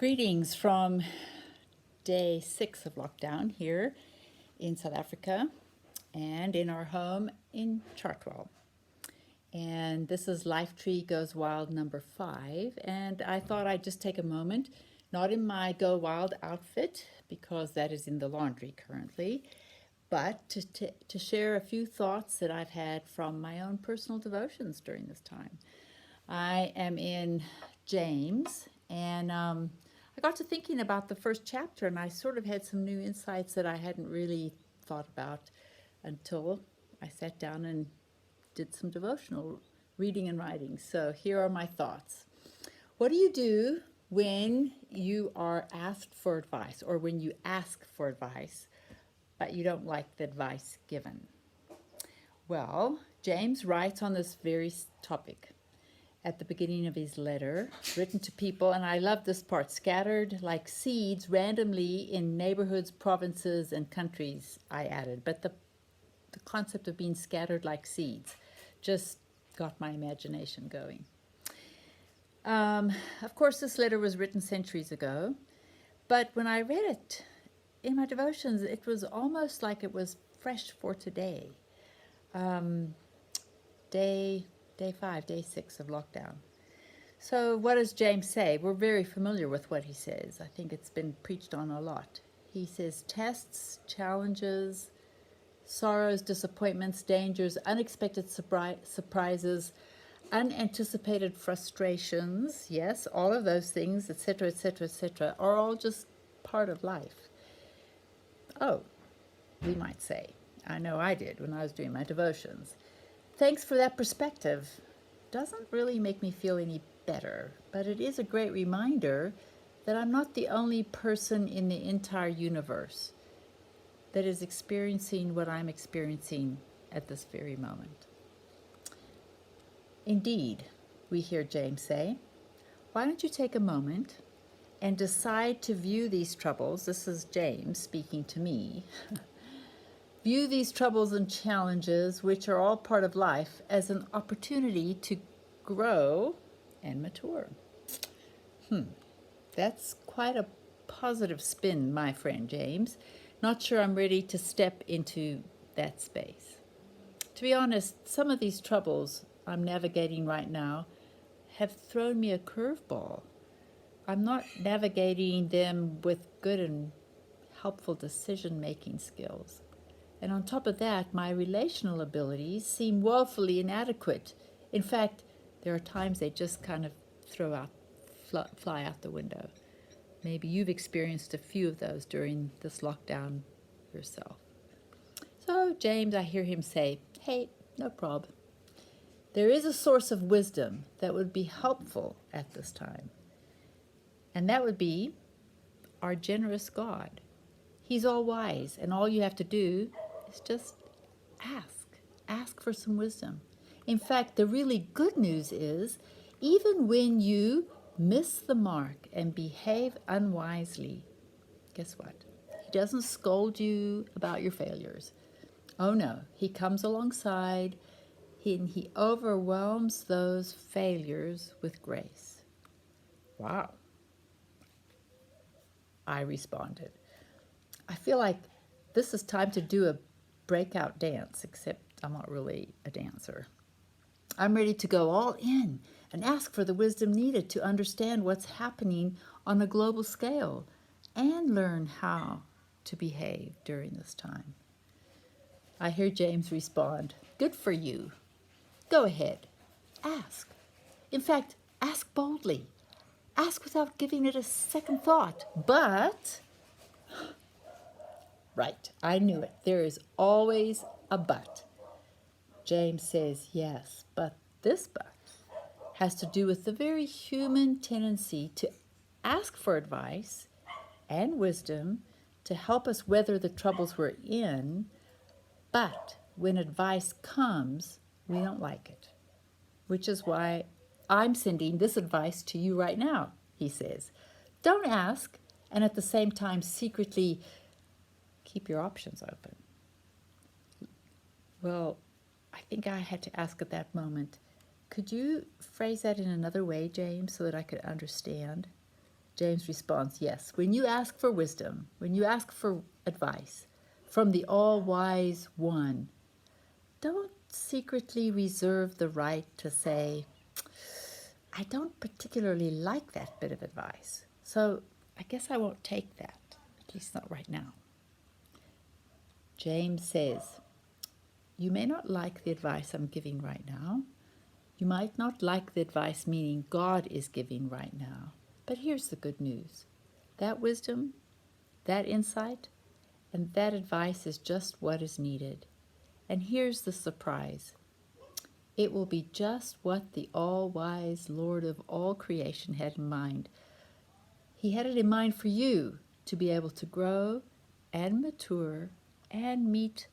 Greetings from day 6 of lockdown here in South Africa and in our home in Chartwell. And this is Life Tree Goes Wild number 5. And I thought I'd just take a moment, not in my Go Wild outfit, because that is in the laundry currently, but to share a few thoughts that I've had from my own personal devotions during this time. I am in James, and I got to thinking about the first chapter, and I sort of had some new insights that I hadn't really thought about until I sat down and did some devotional reading and writing. So here are my thoughts. What do you do when you are asked for advice, or when you ask for advice, but you don't like the advice given? Well, James writes on this very topic at the beginning of his letter, written to people, and I love this part, scattered like seeds randomly in neighborhoods, provinces, and countries, I added. But the concept of being scattered like seeds just got my imagination going. Of course, this letter was written centuries ago, but when I read it in my devotions, it was almost like it was fresh for today. Day 5, day 6 of lockdown. So what does James say? We're very familiar with what he says. I think it's been preached on a lot. He says tests, challenges, sorrows, disappointments, dangers, unexpected surprises, unanticipated frustrations, yes, all of those things, etc., etc., etc., are all just part of life. Oh, we might say. I know I did when I was doing my devotions. Thanks for that perspective. Doesn't really make me feel any better, but it is a great reminder that I'm not the only person in the entire universe that is experiencing what I'm experiencing at this very moment. Indeed, we hear James say, why don't you take a moment and decide to view these troubles, this is James speaking to me, view these troubles and challenges, which are all part of life, as an opportunity to grow and mature. That's quite a positive spin, my friend James. Not sure I'm ready to step into that space. To be honest, some of these troubles I'm navigating right now have thrown me a curveball. I'm not navigating them with good and helpful decision-making skills. And on top of that, my relational abilities seem woefully inadequate. In fact, there are times they just kind of fly out the window. Maybe you've experienced a few of those during this lockdown yourself. So James, I hear him say, hey, no prob. There is a source of wisdom that would be helpful at this time. And that would be our generous God. He's all wise, and all you have to do is just ask. Ask for some wisdom. In fact, the really good news is, even when you miss the mark and behave unwisely, guess what? He doesn't scold you about your failures. Oh no, he comes alongside and he overwhelms those failures with grace. Wow, I responded. I feel like this is time to do a breakout dance, except I'm not really a dancer. I'm ready to go all in and ask for the wisdom needed to understand what's happening on a global scale and learn how to behave during this time. I hear James respond, good for you. Go ahead, ask. In fact, ask boldly. Ask without giving it a second thought. But, right, I knew it. There is always a but. James says, yes, but this but has to do with the very human tendency to ask for advice and wisdom to help us weather the troubles we're in, but when advice comes, we don't like it, which is why I'm sending this advice to you right now, he says. Don't ask, and at the same time secretly keep your options open. Well, I think I had to ask at that moment, could you phrase that in another way, James, so that I could understand? James responds, yes. When you ask for wisdom, when you ask for advice from the all-wise one, don't secretly reserve the right to say, I don't particularly like that bit of advice, so I guess I won't take that, at least not right now. James says, you may not like the advice I'm giving right now. You might not like the advice meaning God is giving right now. But here's the good news. That wisdom, that insight, and that advice is just what is needed. And here's the surprise. It will be just what the all-wise Lord of all creation had in mind. He had it in mind for you to be able to grow and mature and meet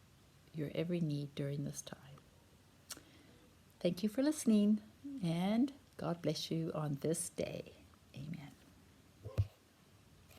your every need during this time. Thank you for listening, and God bless you on this day.